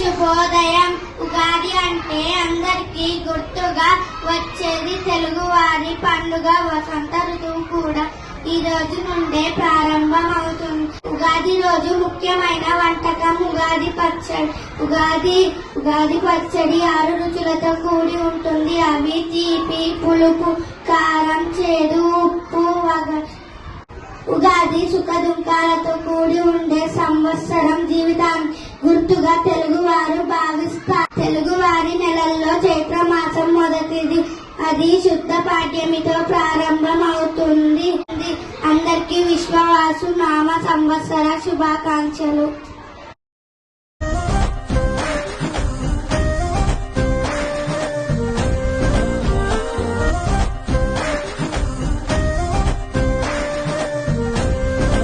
శుభోదయం. ఉగాది అంటే అందరికీ గుర్తుగా వచ్చేది తెలుగువారి పండుగ. వసంత ఋతువు కూడా ఈ రోజు నుండే ప్రారంభం అవుతుంది. ఉగాది రోజు ముఖ్యమైన వంటకం ఉగాది పచ్చడి. ఉగాది పచ్చడి 6 రుచులతో కూడి ఉంటుంది. అవి తీపి, పులుపు, కారం, చేదు, ఉప్పు, వగరు. ఉగాది సుఖ దుఃఖాలతో కూడి ఉండే సంవత్సరం. జీవితాన్ని గుర్తుగా తెలుగువారు భావిస్తారు. తెలుగువారి నెలల్లో చైత్ర మాసం మొదటిది. అది శుద్ధ పాడ్యమితో ప్రారంభం అవుతుంది. అందరికీ విశ్వవాసు నామ సంవత్సర శుభాకాంక్షలు.